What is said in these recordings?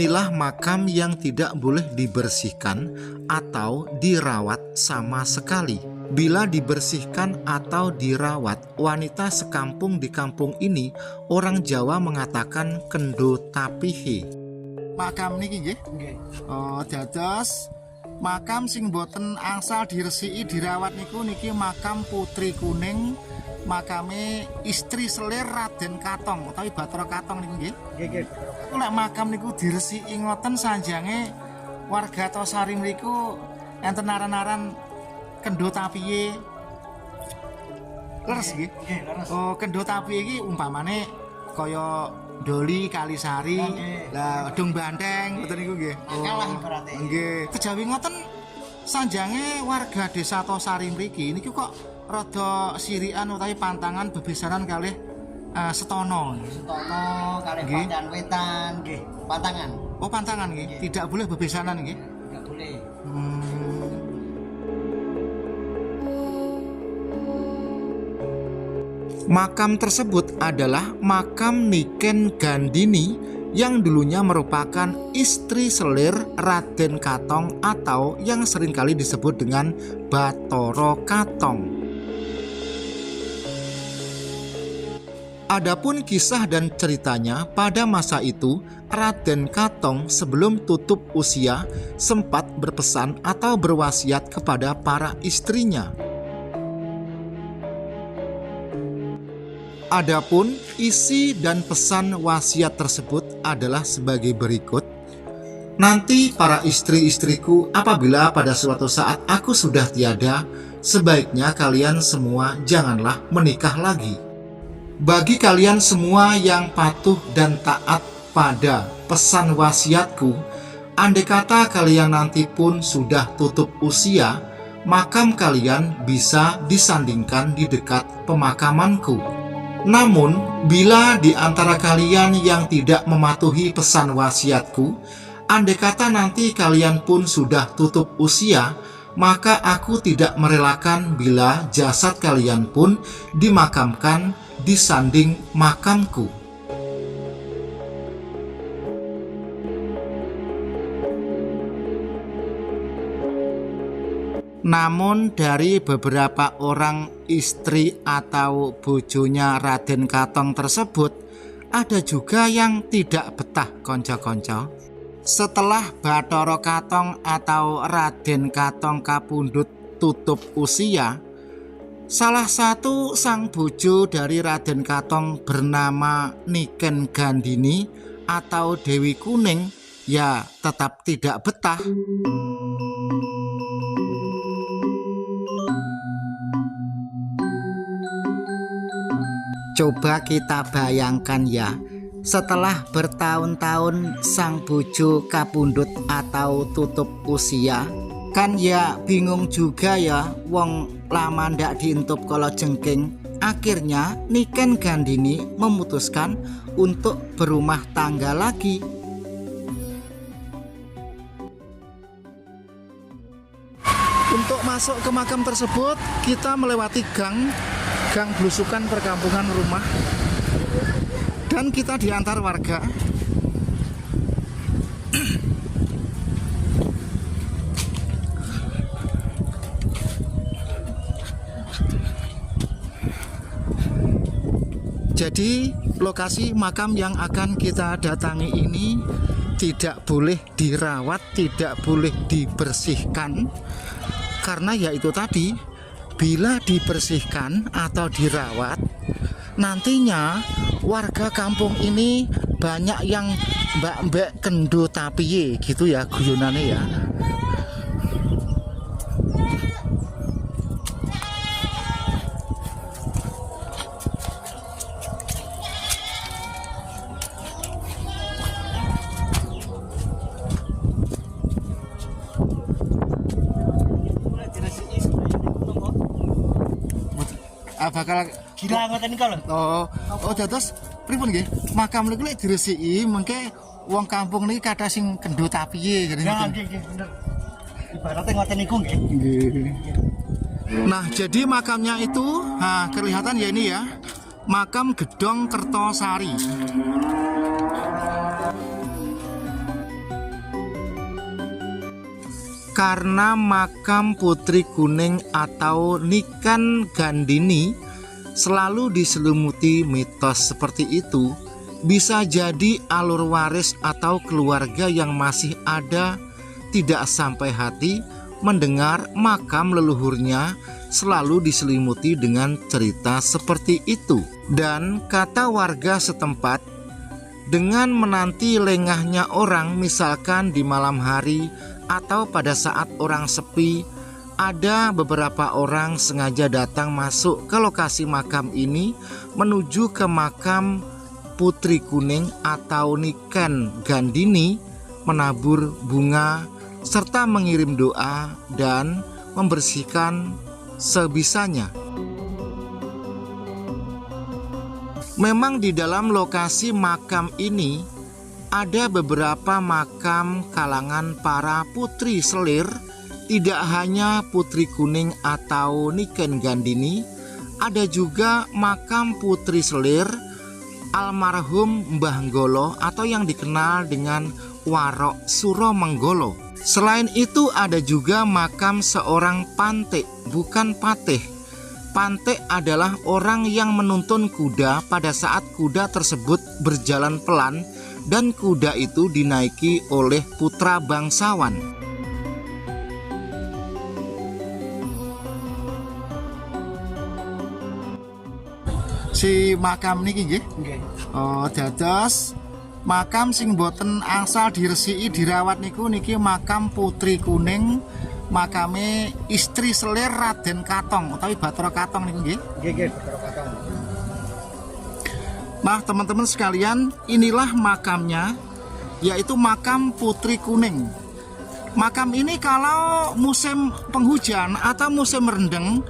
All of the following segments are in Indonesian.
Inilah makam yang tidak boleh dibersihkan atau dirawat sama sekali. Bila dibersihkan atau dirawat, wanita sekampung di kampung ini orang Jawa mengatakan kendo tapihe. Makam niki nggih? Nggih. Oh, dados makam sing boten angsal diresiki dirawat niki makam Putri Kuning, makame istri selir Raden Katong utawi Bathara Katong niku nggih. Nggih. Nek makam niku diresiki ngoten sanjange warga Tosari mriku enten aran-aran kendo tapiye. Leres nggih? Nggih, leres. Oh, kendo tapiye iki umpamane kaya Doli Kalisari, lah Dung Banteng, ngoten niku nggih. Kalah ibaratnya. Nggih. Kejawi ngoten sanjange warga desa Tosari mriki niku kok rada sirikan utawi pantangan bebesaran kalih Setono. Setono kalih Nggih. Pantangan Wetan, nggih. Pantangan. Oh, pantangan nggih. Tidak boleh bebesanan nggih. Enggak boleh. Makam tersebut adalah makam Niken Gandini yang dulunya merupakan istri selir Raden Katong atau yang seringkali disebut dengan Bathara Katong. Adapun kisah dan ceritanya, pada masa itu Raden Katong sebelum tutup usia sempat berpesan atau berwasiat kepada para istrinya. Adapun isi dan pesan wasiat tersebut adalah sebagai berikut. Nanti para istri-istriku, apabila pada suatu saat aku sudah tiada, sebaiknya kalian semua janganlah menikah lagi. Bagi kalian semua yang patuh dan taat pada pesan wasiatku, andai kata kalian nanti pun sudah tutup usia, makam kalian bisa disandingkan di dekat pemakamanku. Namun, bila di antara kalian yang tidak mematuhi pesan wasiatku, andai kata nanti kalian pun sudah tutup usia, maka aku tidak merelakan bila jasad kalian pun dimakamkan di sanding makamku. Namun dari beberapa orang istri atau bojonya Raden Katong tersebut, ada juga yang tidak betah konco-konco. Setelah Bathara Katong atau Raden Katong kapundhut tutup usia, salah satu sang bojo dari Raden Katong bernama Niken Gandini atau Dewi Kuning ya tetap tidak betah. Coba kita bayangkan ya, setelah bertahun-tahun sang bojo kapundhut atau tutup usia, kan ya bingung juga ya, wong lama ndak dientup kala jengking. Akhirnya Niken Gandini memutuskan untuk berumah tangga lagi. Untuk masuk ke makam tersebut, kita melewati gang belusukan perkampungan rumah, dan kita diantar warga. Jadi lokasi makam yang akan kita datangi ini tidak boleh dirawat, tidak boleh dibersihkan, karena yaitu tadi, bila dibersihkan atau dirawat, nantinya warga kampung ini banyak yang mbak-mbak kendo tapiye gitu ya guyonane ya. Bakal Gila ngoten niku lho. Oh dados pripun nggih? Makam niku lek diresiki mengke wong kampung niki kathah sing kendo tapiye ngene. Ya nggih bener. Ibaratnya ngoten niku nggih. Nah, jadi makamnya itu kelihatan ya ini ya. Makam Gedong Kertosari. karena makam Putri Kuning atau Niken Gandini selalu diselimuti mitos seperti itu, bisa jadi alur waris atau keluarga yang masih ada tidak sampai hati mendengar makam leluhurnya selalu diselimuti dengan cerita seperti itu. Dan kata warga setempat, dengan menanti lengahnya orang, misalkan di malam hari atau pada saat orang sepi, ada beberapa orang sengaja datang masuk ke lokasi makam ini menuju ke makam Putri Kuning atau Niken Gandini, menabur bunga serta mengirim doa dan membersihkan sebisanya. Memang di dalam lokasi makam ini ada beberapa makam kalangan para putri selir, tidak hanya Putri Kuning atau Niken Gandini, ada juga makam putri selir almarhum Mbah Nggolo atau yang dikenal dengan Warok Suromenggolo. Selain itu ada juga makam seorang pantek, bukan patih. Pantek adalah orang yang menuntun kuda pada saat kuda tersebut berjalan pelan dan kuda itu dinaiki oleh putra bangsawan. Si makam niki nggih. Nggih. Oh, dados makam sing boten angsal diresiki dirawat niki makam Putri Kuning, makame istri selir Raden Katong utawi Bathara Katong niku nggih. Nggih, Bathara Katong. Nah, teman-teman sekalian, inilah makamnya, yaitu makam Putri Kuning. Makam ini kalau musim penghujan atau musim rendeng,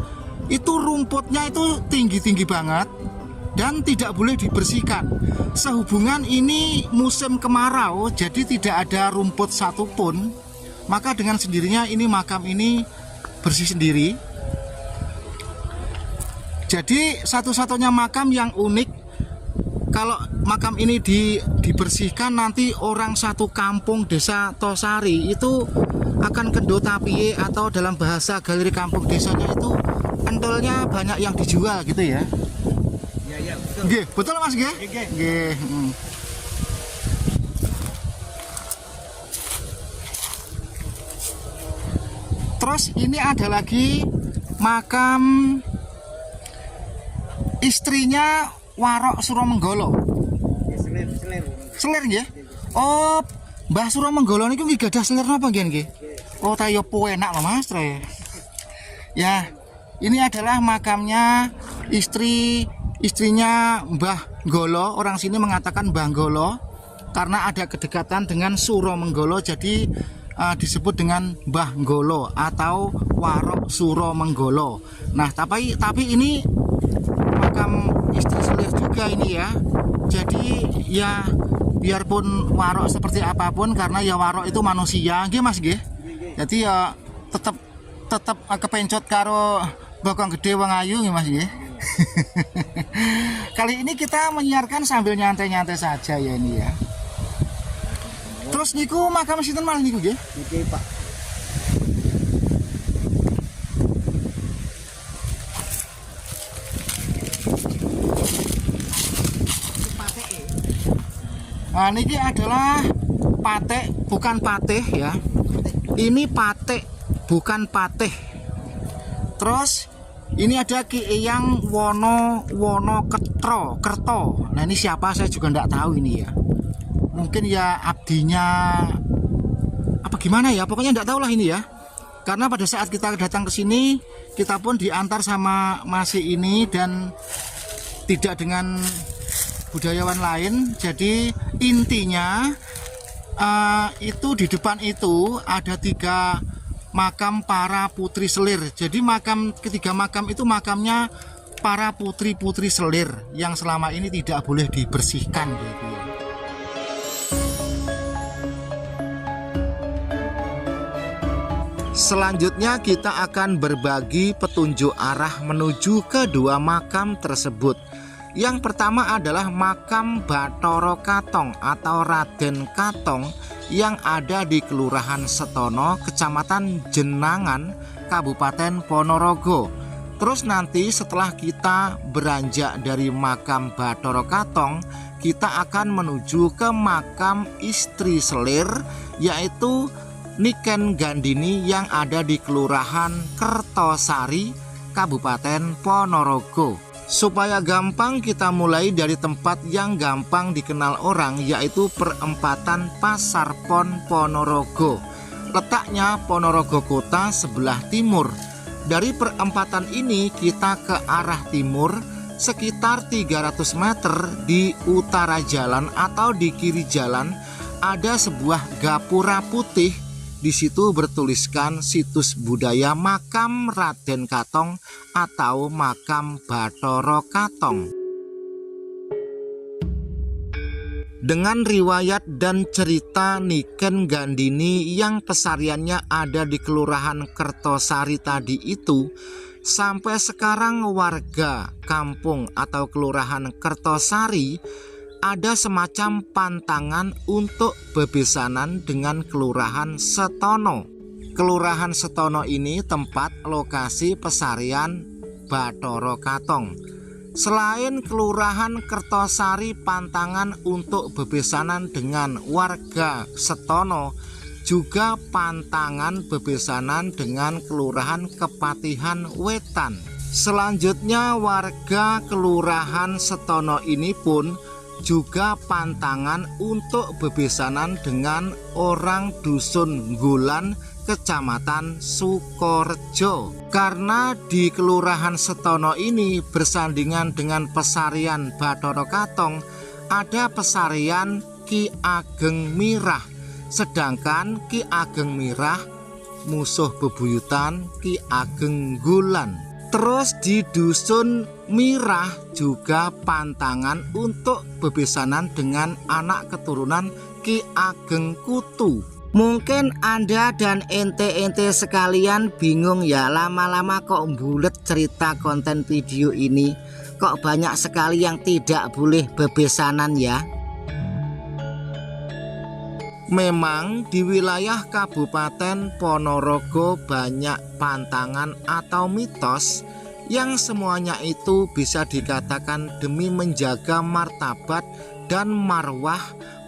itu rumputnya itu tinggi-tinggi banget dan tidak boleh dibersihkan. Sehubungan ini musim kemarau, jadi tidak ada rumput satupun, maka dengan sendirinya ini makam ini bersih sendiri. Jadi satu-satunya makam yang unik, kalau makam ini dibersihkan, nanti orang satu kampung desa Tosari itu akan kendot apiye, atau dalam bahasa galeri kampung desanya itu pentolnya banyak yang dijual gitu ya. Iya, betul. Nggih, betul Mas nggih? Nggih. Nggih. Terus ini ada lagi makam istrinya Warok Suromenggolo. Selir. Selir nggih? Oh, Mbah Suromenggolo niku nggih gadah selir napa nggih? Oh, ta yo enak lho Mas. Ya, ini adalah makamnya istrinya Mbah Nggolo. Orang sini mengatakan Mbah Nggolo karena ada kedekatan dengan Suromenggolo, jadi disebut dengan Mbah Nggolo atau Warok Suromenggolo. Nah, tapi ini makam istri selir juga ini ya. Jadi ya biarpun warok seperti apapun, karena ya warok itu manusia, nggih Mas nggih. Jadi ya tetap kepencot karo bokong gede wong ayu nggih Mas nggih. Kali ini kita menyiarkan sambil nyantai-nyantai saja ya ini ya. Terus niku makam sinten malih niku nggih? Niki, Pak. Nah, niki adalah patek, bukan patih ya. Ini patek, bukan patih. Terus ini ada Ki Eyang Wono Kerto. Nah, ini siapa saya juga enggak tahu ini ya. Mungkin ya abdinya apa gimana ya, pokoknya enggak tahu lah ini ya. Karena pada saat kita datang ke sini, kita pun diantar sama Mas ini dan tidak dengan budayawan lain. Jadi intinya itu di depan itu ada 3 makam para putri selir. Jadi ketiga makam itu makamnya para putri-putri selir yang selama ini tidak boleh dibersihkan gitu ya. Selanjutnya kita akan berbagi petunjuk arah menuju ke 2 makam tersebut. Yang pertama adalah makam Bathara Katong atau Raden Katong yang ada di Kelurahan Setono, Kecamatan Jenangan, Kabupaten Ponorogo. Terus nanti setelah kita beranjak dari makam Bathara Katong, kita akan menuju ke makam istri Selir, yaitu Niken Gandini yang ada di Kelurahan Kertosari, Kabupaten Ponorogo. Supaya gampang, kita mulai dari tempat yang gampang dikenal orang, yaitu perempatan Pasar Pon Ponorogo. Letaknya Ponorogo Kota sebelah timur. Dari perempatan ini kita ke arah timur sekitar 300 meter. Di utara jalan atau di kiri jalan ada sebuah gapura putih. Di situ bertuliskan situs budaya makam Raden Katong atau makam Bathara Katong. Dengan riwayat dan cerita Niken Gandini yang pesariannya ada di Kelurahan Kertosari tadi itu, sampai sekarang warga kampung atau Kelurahan Kertosari ada semacam pantangan untuk bebesanan dengan Kelurahan Setono. Kelurahan Setono ini tempat lokasi pesarian Bathara Katong. Selain Kelurahan Kertosari pantangan untuk bebesanan dengan warga Setono, juga pantangan bebesanan dengan Kelurahan Kepatihan Wetan. Selanjutnya warga Kelurahan Setono ini pun juga pantangan untuk bebesanan dengan orang Dusun Nggulan, Kecamatan Sukorejo. Karena di Kelurahan Setono ini bersandingan dengan pesarian Bathara Katong, ada pesarian Ki Ageng Mirah. Sedangkan Ki Ageng Mirah musuh bebuyutan Ki Ageng Nggulan. Terus di Dusun Mirah juga pantangan untuk bebesanan dengan anak keturunan Ki Ageng Kutu. Mungkin Anda dan ente-ente sekalian bingung ya, lama-lama kok bulet cerita konten video ini. Kok banyak sekali yang tidak boleh bebesanan ya. Memang di wilayah Kabupaten Ponorogo banyak pantangan atau mitos yang semuanya itu bisa dikatakan demi menjaga martabat dan marwah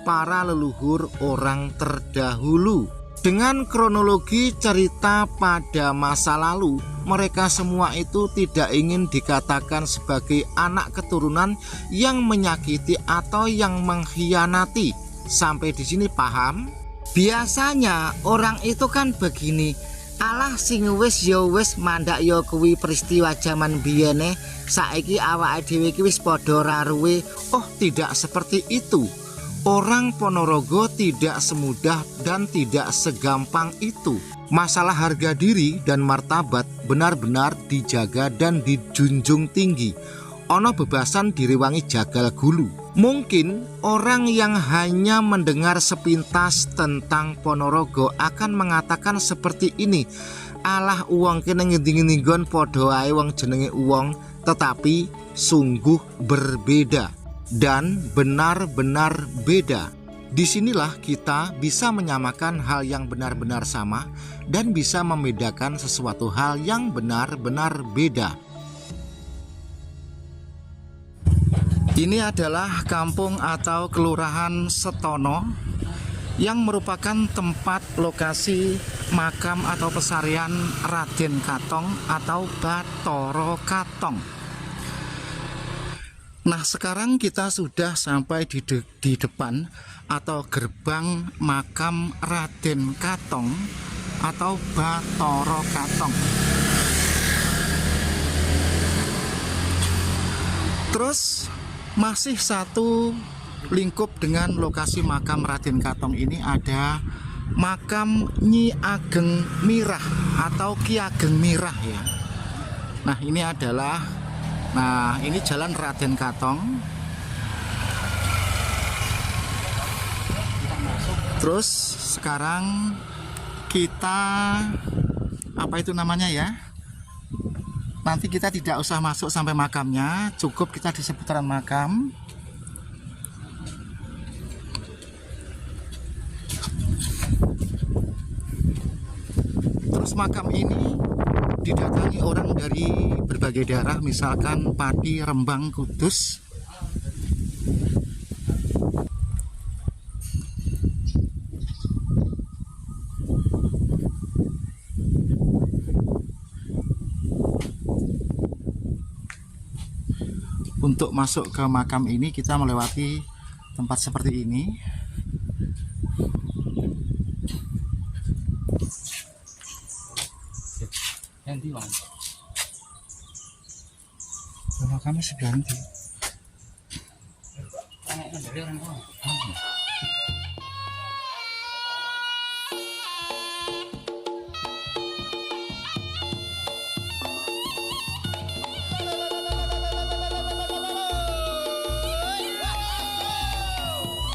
para leluhur orang terdahulu. Dengan kronologi cerita pada masa lalu, mereka semua itu tidak ingin dikatakan sebagai anak keturunan yang menyakiti atau yang mengkhianati. Sampai di sini paham? Biasanya orang itu kan begini, alah sing wis ya wis mandak ya kuwi peristiwa zaman biyene, saiki awake dhewe iki wis padha raruwe. Oh, tidak seperti itu. Orang Ponorogo tidak semudah dan tidak segampang itu. Masalah harga diri dan martabat benar-benar dijaga dan dijunjung tinggi. Ono bebasan direwangi jagal gulu. Mungkin orang yang hanya mendengar sepintas tentang Ponorogo akan mengatakan seperti ini, alah uang kene ngendi-ngendi nggon padha ae wong jenenge uang, tetapi sungguh berbeda dan benar-benar beda. Disinilah kita bisa menyamakan hal yang benar-benar sama dan bisa membedakan sesuatu hal yang benar-benar beda. Ini adalah kampung atau Kelurahan Setono yang merupakan tempat lokasi makam atau pesarian Raden Katong atau Bathara Katong. Nah, sekarang kita sudah sampai di depan atau gerbang makam Raden Katong atau Bathara Katong. Terus masih satu lingkup dengan lokasi makam Raden Katong ini ada makam Nyi Ageng Mirah atau Ki Ageng Mirah ya. Nah, ini adalah ini jalan Raden Katong. Terus sekarang kita apa itu namanya ya? Nanti kita tidak usah masuk sampai makamnya, cukup kita di seputaran makam. Terus makam ini didatangi orang dari berbagai daerah, misalkan Pati, Rembang, Kudus. Untuk masuk ke makam ini kita melewati tempat seperti ini. Ganti bang. Makamnya seganti. Tanya dari orang tua.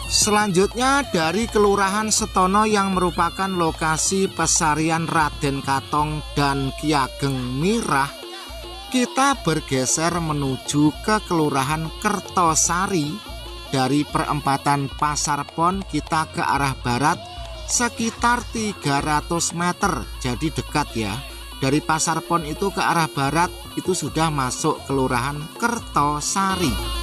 Selanjutnya dari Kelurahan Setono yang merupakan lokasi pesarian Raden Katong dan Ki Ageng Mirah, kita bergeser menuju ke Kelurahan Kertosari. Dari perempatan Pasar Pon kita ke arah barat sekitar 300 meter, jadi dekat ya. Dari Pasar Pon itu ke arah barat itu sudah masuk Kelurahan Kertosari.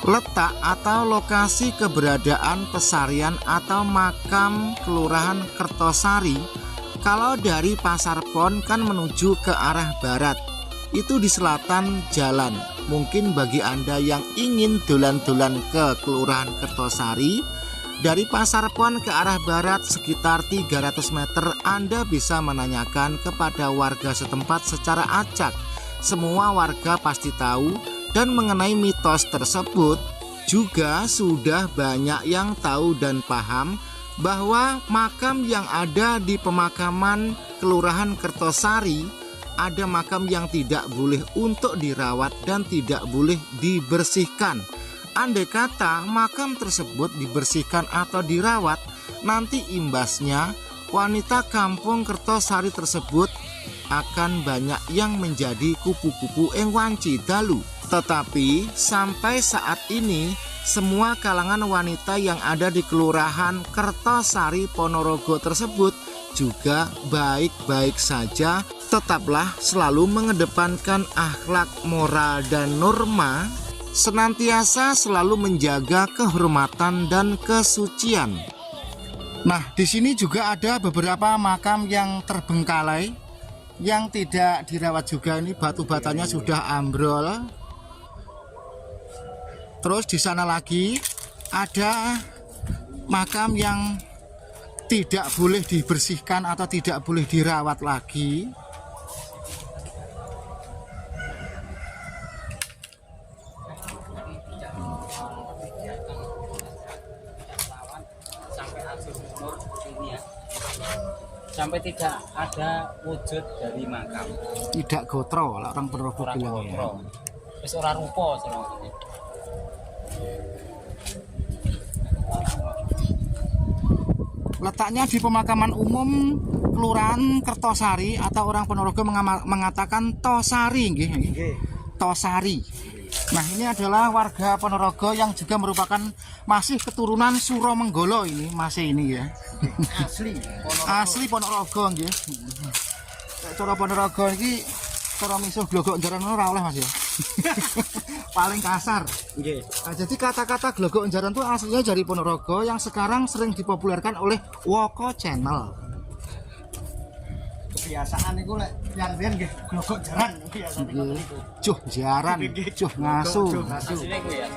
Letak atau lokasi keberadaan pesarian atau makam Kelurahan Kertosari, kalau dari Pasar Pon kan menuju ke arah barat, itu di selatan jalan. Mungkin bagi Anda yang ingin dolan-dolan ke Kelurahan Kertosari, dari Pasar Pon ke arah barat sekitar 300 meter, Anda bisa menanyakan kepada warga setempat secara acak. Semua warga pasti tahu. Dan mengenai mitos tersebut juga sudah banyak yang tahu dan paham bahwa makam yang ada di pemakaman Kelurahan Kertosari, ada makam yang tidak boleh untuk dirawat dan tidak boleh dibersihkan. Andai kata makam tersebut dibersihkan atau dirawat, nanti imbasnya wanita kampung Kertosari tersebut akan banyak yang menjadi kupu-kupu ing wanci dalu. Tetapi sampai saat ini semua kalangan wanita yang ada di Kelurahan Kertosari Ponorogo tersebut juga baik-baik saja. Tetaplah selalu mengedepankan akhlak, moral, dan norma, senantiasa selalu menjaga kehormatan dan kesucian. Nah, di sini juga ada beberapa makam yang terbengkalai, yang tidak dirawat juga. Ini batu-batanya sudah ambrol. Terus di sana lagi ada makam yang tidak boleh dibersihkan atau tidak boleh dirawat lagi. Sampai akhir umur dunia, sampai tidak ada wujud dari makam. Tidak gotro lah orang Ponorogo Orang bilang ya. kontrol. Wis ora rupa sebenarnya. Letaknya di pemakaman umum Kelurahan Kertosari atau orang Ponorogo mengatakan Tosari, nggih. Tosari. Nah, ini adalah warga Ponorogo yang juga merupakan masih keturunan Suro Menggolo ini, masih ini ya. Asli Ponorogo nggih. Cara Ponorogo iki cara misuh glogok jaran ora oleh Mas ya. Paling kasar. Nah, jadi kata-kata glogok jaran itu aslinya dari Ponorogo yang sekarang sering dipopulerkan oleh Woko Channel. Kebiasaan itu lek yang riyen nggih glogok jaran biasane ngoten niku. Cuh jaran, cuh ngasu. Aslinya gue ya.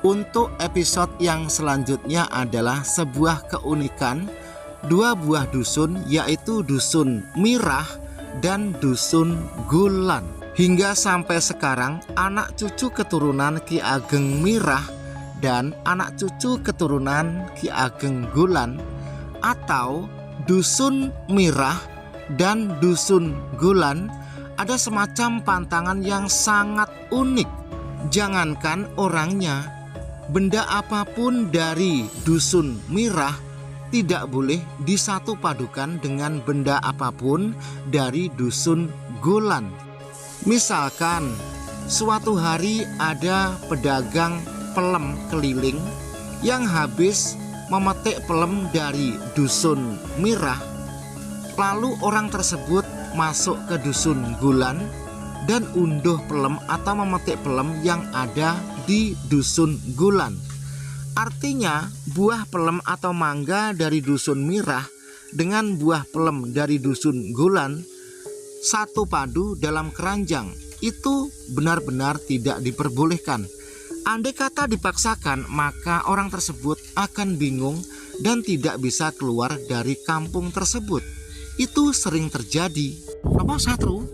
Untuk episode yang selanjutnya adalah sebuah keunikan dua buah dusun, yaitu Dusun Mirah dan Dusun Gulan. Hingga sampai sekarang anak cucu keturunan Ki Ageng Mirah dan anak cucu keturunan Ki Ageng Gulan atau Dusun Mirah dan Dusun Gulan ada semacam pantangan yang sangat unik. Jangankan orangnya, benda apapun dari Dusun Mirah tidak boleh disatu padukan dengan benda apapun dari dusun Gulan. Misalkan suatu hari ada pedagang pelem keliling yang habis memetik pelem dari dusun Mirah. Lalu orang tersebut masuk ke dusun Gulan dan unduh pelem atau memetik pelem yang ada di dusun Gulan. Artinya buah pelem atau mangga dari dusun Mirah dengan buah pelem dari dusun Gulan satu padu dalam keranjang. Itu benar-benar tidak diperbolehkan. Andai kata dipaksakan, maka orang tersebut akan bingung dan tidak bisa keluar dari kampung tersebut. Itu sering terjadi. Apa Satru?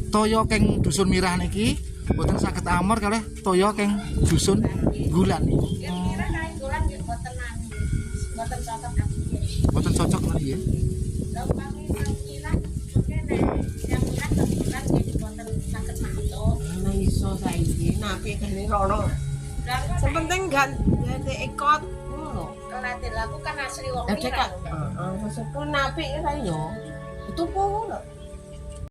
Toyo keng dusun Mirah niki mboten saged amor kalih toyo keng dusun Gulan niki. Mboten cocok lagi ya. Nah iso saiki napi kene rono. Sepenting ganti ekot ngono. Kelate laku kan asli wong Ya Mirah. cekak. Heeh, maksudku napi ra yo. Itu po ngono.